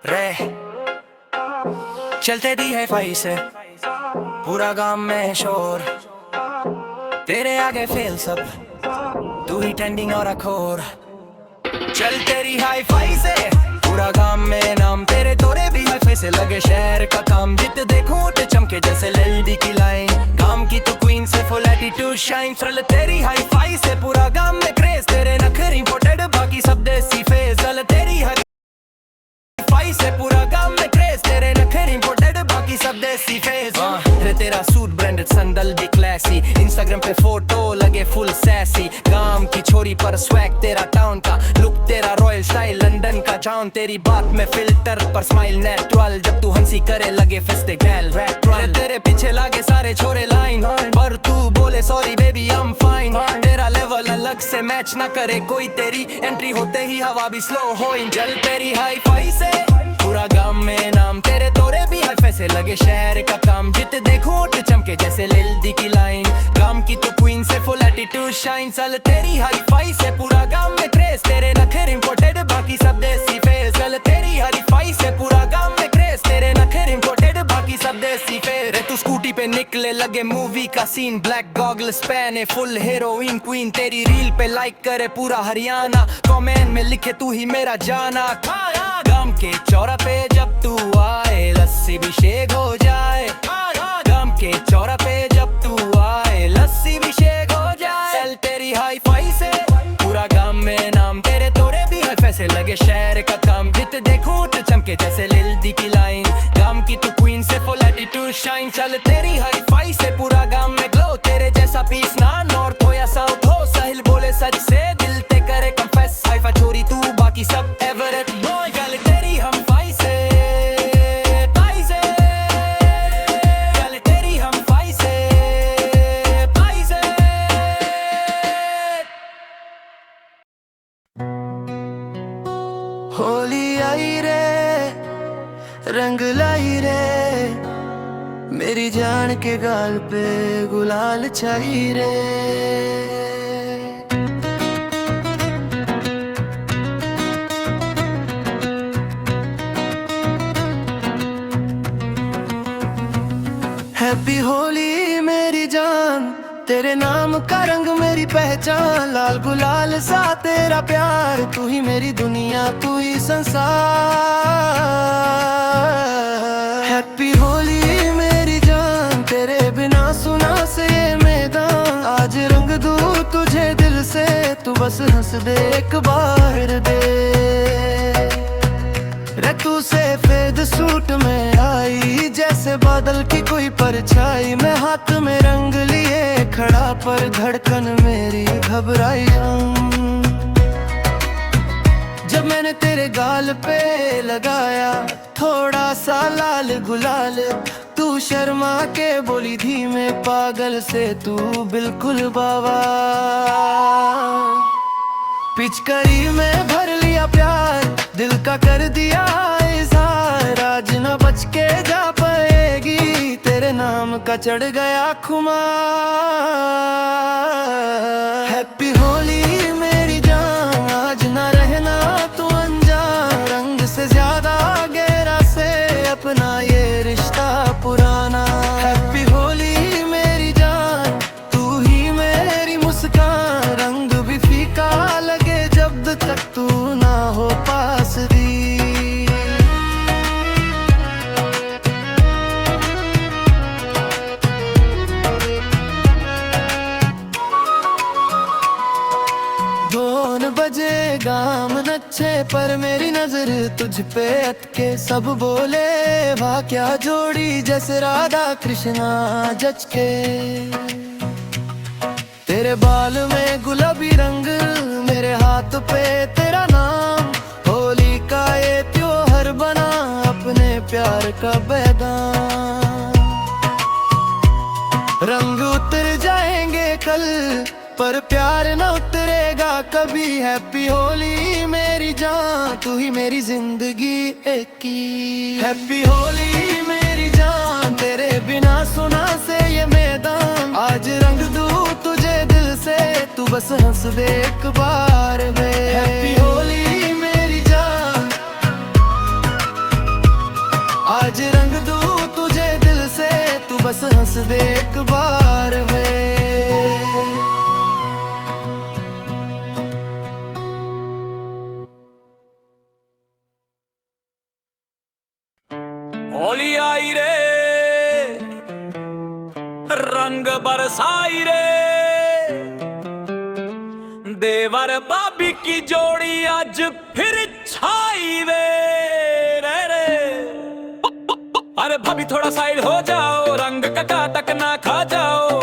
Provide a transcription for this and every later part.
रे चलते दी है फाई से पूरा गांव में शोर, तेरे आगे फेल सब, तू ही ट्रेंडिंग और अखोर। चल तेरी हाई फाई से पूरा गांव में नाम, तेरे तोरे भी हाई से लगे शहर का काम। जित देखूं तो चमके जैसे लेडी की लाइन, गांव की तो क्वीन से फुल एटीट्यूड शाइन। चल तेरी हाई फाई से पूरा गांव में क्रेज, तेरे नखरे इंपोर्टेड बाकी सब देसी फेस। चल तेरी हाई फाई से पूरा गांव में क्रेज, तेरे नखरे इंपोर्टेड बाकी सब देसी फेस। रे तेरा सूट ब्रांडेड संदल भी क्लासी, इंस्टाग्राम पे फोटो लगे फुल सैसी। गांव की छोरी पर स्वैग तेरा टाउन का लुक, तेरा रॉयल स्टाइल लंदन का जाऊन। तेरी बात में फिल्टर पर स्माइल नेचुरल, जब तू हंसी करे लगे फिस्टे गैल रेट्रल। तेरे पीछे लागे सारे छोरे लाइन, पर तू बोले sorry baby I am fine. तेरा लेवल अलग से मैच ना करे कोई, तेरी एंट्री होते ही हवा भी स्लो हो। चल तेरी हाई फाई से पूरा गांव में नाम, तेरे तोरे भी हाई से लगे शहर का काम। जित देखूं तो चमके जैसे लेडी की लाइन, गांव की तो क्वीन से फुल एटीट्यूड शाइन। चल तेरी हाई फाई से पूरा गांव में क्रेज, तेरे नखरे इंपोर्टेड बाकी सब देसी फेस। चल तेरी हाई फाई से पूरा गांव में क्रेज, तेरे नखरे इंपोर्टेड बाकी सब देसी फेस। रे तू स्कूटी पे निकले लगे मूवी का सीन, ब्लैक गॉगल्स पहने फुल हीरोइन क्वीन। तेरी रील पे लाइक करे पूरा हरियाणा, कमेंट में लिखे तू ही मेरा जाना। गांव के चौरा पे जब तू आए, लस्सी भी शेक हो जाए। गांव के चौरा पे जब तू आए, लस्सी भी शेक हो जाए। चल तेरी हाई फाई से पूरा गांव में नाम, तेरे तोरे भी हाई से लगे शहर का काम। जित देखूं तो चमके जैसे लेडी की लाइन, गांव की तो क्वीन से फुल एटीट्यूड शाइन। चल तेरी हाई फाई से पूरा गांव में ग्लो, तेरे जैसा पीस ना नॉर्थ हो या साउथ हो। साहिल बोले सच से दिल ते करे कन्फेस, हाइफा छोरी तू बाकी सब एवरेट बॉय। चल तेरी हम फाई से फाई से, चल तेरी हम फाई से फाई से। होली आई रे रंग लाई रे, मेरी जान के गाल पे गुलाल छाई रे। हैप्पी होली मेरी जान, तेरे नाम का रंग मेरी पहचान। लाल गुलाल सा तेरा प्यार, तू ही मेरी दुनिया तू ही संसार। हैप्पी होली मेरी जान, तेरे बिना सुना से मैदान। आज रंग दूँ तुझे दिल से, तू बस हंस दे एक बार दे। रे तू सफेद सूट में आई, जैसे बादल की कोई परछाई। मैं हाथ में रंग लिए खड़ा, पर धड़कन मेरी घबराई। जब मैंने तेरे गाल पे लगाया थोड़ा सा लाल गुलाल, तू शर्मा के बोली धीमे पागल से तू बिल्कुल बाबा। पिचकारी में भर लिया प्यार, दिल का कर दिया इज़हार। आज न बच के जा पाएगी, तेरे नाम का चढ़ गया खुमार। हैप्पी होली मेरी जान, आज न रहना तू अनजान। रंग से ज्यादा गहरा से अपना ये रिश्ता पुराना। हैप्पी होली मेरी जान, तू ही मेरी मुस्कान। रंग भी फीका लगे जब तक तू ना हो पास दी। दोन बजे गाम नच्छे, पर मेरी नजर तुझ पे अटके। सब बोले वाह क्या जोड़ी, जैसे राधा कृष्णा जच के। तेरे बाल में गुलाबी रंग, मेरे हाथ पे तेरा नाम। होली का ये त्योहार बना अपने प्यार का पैगाम। रंग उतर जाएंगे कल, पर प्यार न उतरेगा कभी। हैप्पी होली मेरी जान, तू ही मेरी जिंदगी एक की। हैप्पी होली मेरी जान, तेरे बिना सुना से ये मैदान। आज रंग दूँ तुझे दिल से, तू बस हंस दे एक बार में। हैप्पी होली मेरी जान, होली आई रे रंग बरसाई रे, देवर भाभी की जोड़ी आज फिर छाई वे रे रे। अरे भाभी थोड़ा साइड हो जाओ, रंग का काटक ना खा जाओ,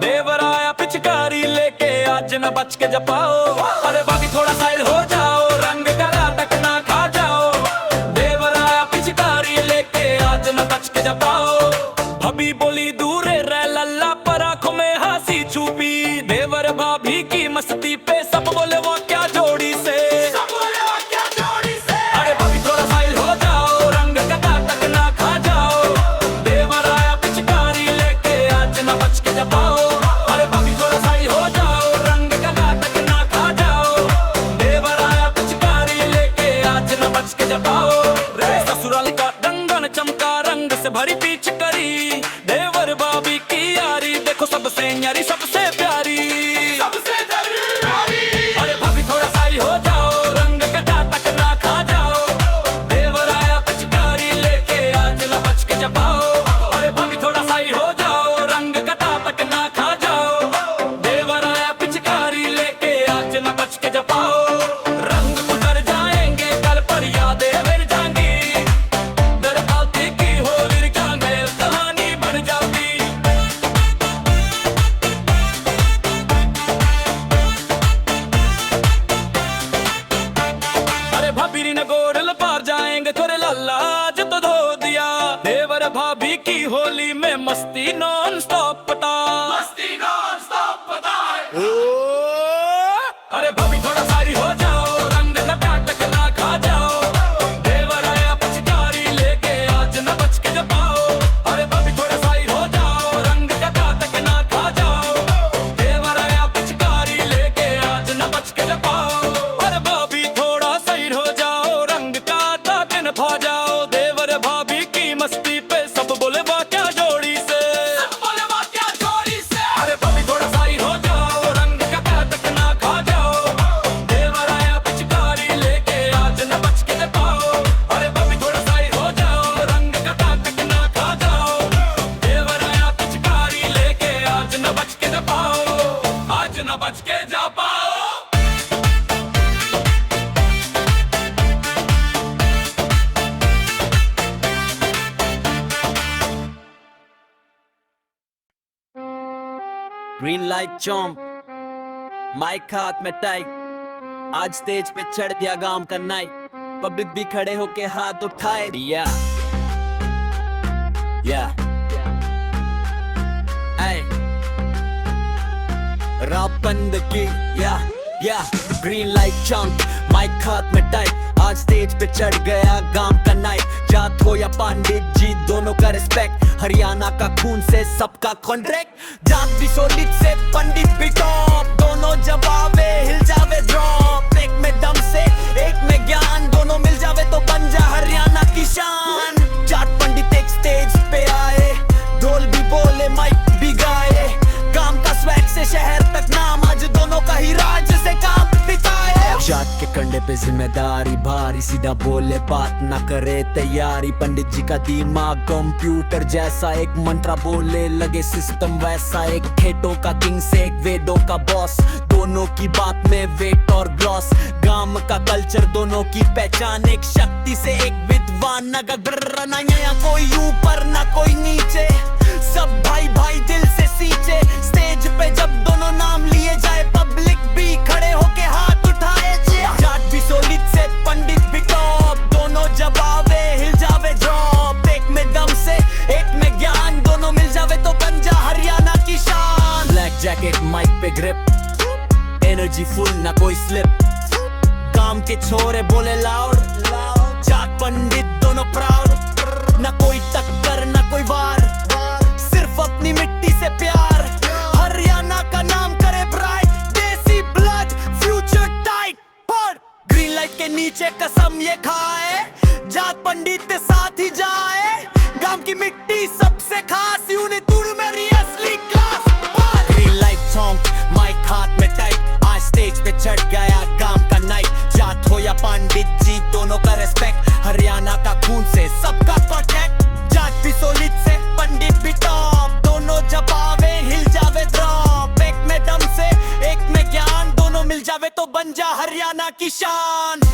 देवर आया पिचकारी लेके आज न बच के जपाओ। अरे भाभी थोड़ा साइड हो जाओ, रंग का काटक ना खा जाओ, देवर आया पिचकारी लेके आज न बच के जपाओ। भाभी बोली दूर रह लल्ला, पर आंखों में हंसी छुपी, देवर भाभी की मस्ती पे सब बोले वो क्या जोड़ी से, सब बोले वो क्या जोड़ी से। अरे भाभी थोड़ा साइड हो जाओ, रंग का काटक ना खा जाओ, देवर आया पिचकारी लेके आज न बच के जपाओ। अरे भाभी थोड़ा साइड हो जाओ, रंग का काटक ना खा जाओ, देवर आया पिचकारी लेके आज न बच के जपाओ। रे ससुराल का डंगन चमका रंग से भरी पीछ करी, देवर भाभी की यारी देखो सबसे न्यारी सबसे प्यारी, सबसे प्यारी। अरे भाभी थोड़ा साइड हो जाओ, रंग का काटक ना खा जाओ, देवर आया पिचकारी लेके आज न बच के जपाओ। अरे भाभी थोड़ा साइड हो जाओ, रंग का काटक ना खा जाओ, देवर आया पिचकारी लेके आज न बच के जपाओ। रंग उतर जाएंगे कल पर यादें मिल जाएंगी, दरबाती की होली का मेल कहानी बन जाती। अरे भाभी ने गोरल पार जाएंगे थोड़े लाला आज तो धो दिया, देवर भाभी की होली में मस्ती नॉन स्टॉप पता, मस्ती नॉन स्टॉप पता। अरे भाभी थोड़ा सारी हो जाओ, रंग का काटक ना खा जाओ, देवर आया पिचकारी लेके आज न बच के जपाओ। अरे भाभी थोड़ा सारी हो जाओ, रंग का काटक ना खा जाओ, देवर आया पिचकारी लेके आज न बच के जपाओ। अरे भाभी थोड़ा साइड हो जाओ, रंग का काटक न खा जाओ, देवर भाभी की मस्ती पे सब बोले वाह क्या जोड़ी से, सब बोले वाह क्या जोड़ी से। अरे भाभी थोड़ा साइड हो जाओ, रंग का काटक ना खा जाओ, देवर आया पिचकारी लेके आज न बच के जपाओ। अरे भाभी थोड़ा साइड हो जाओ, रंग का काटक ना खा जाओ, देवर आया पिचकारी लेके आज न बच के जपाओ, आज न बच के जपाओ। ग्रीन लाइट चौंप, माइक हाथ में टाइट, आज स्टेज पे चढ़ दिया गांव का नाइट, पब्लिक भी खड़े होके हाथ उठाए दिया। ऐ रापंद की ग्रीन लाइट चौंप, माइक हाथ में टाइट, आज स्टेज पे चढ़ गया गांव का नाइट। जात हो या पंडित जी दोनों का रिस्पेक्ट, हरियाणा का खून से सबका कॉन्ट्रैक्ट। जात भी सोलिड से पंडित भी टॉप, दोनों जवाबे हिल जावे ड्रॉप, एक में दम से एक में ज्ञान, दोनों मिल जावे तो बन जा हरियाणा की शान। जाट पंडित एक स्टेज पे आए, ढोल भी बोले माइक भी गाए, काम का स्वैग से शहर तक नाम, आज दोनों का ही राज से काम बिताए। जाट के कंधे पे जिम्मेदारी भारी, सीधा बोले बात ना करे तैयारी, पंडित जी का दिमाग कंप्यूटर जैसा, एक मंत्रा बोले लगे सिस्टम वैसा, एक खेतों का किंग से एक वेदों का बॉस, दोनों की बात में वेट और ग्लॉस, गांव का कल्चर दोनों की पहचान, एक शक्ति से एक विद्वान, ना गगर ना यहाँ कोई ऊपर ना कोई नीचे, सब भाई भाई दिल से सींचे। स्टेज पे जब दोनों नाम लिए जाए, पब्लिक भी खड़े होके हाथ उठाए। जाट भी सोलिड से पंडित भी टॉप, दोनों जवाबे हिल जावे ड्रॉप, एक में दम से एक में ज्ञान, दोनों मिल जावे तो बन जा हरियाणा की शान। ब्लैक जैकेट माइक पे ग्रिप, एनर्जी फुल ना कोई स्लिप, काम के छोरे बोले लाउड, जाट पंडित दोनों प्राउड, ना कोई टक्कर ना कोई वार, सिर्फ अपनी मिट्टी से प्यार, हरियाणा का नाम करे ब्राइट, देसी ब्लड फ्यूचर टाइट। और ग्रीन लाइट के नीचे कसम ये खाए, जाट पंडित के साथ ही जाए, गांव की मिट्टी सबसे खास, यूनिट तुड़ मेरी असली class. Green light song, mic हाथ में टाइट, आज स्टेज पे चढ़ गया गांव का नाइट, जाट हो या पंडित जी दोनों का रिस्पेक्ट, हरियाणा का खून से सबका कॉन्टैक्ट। हरियाणा की शान।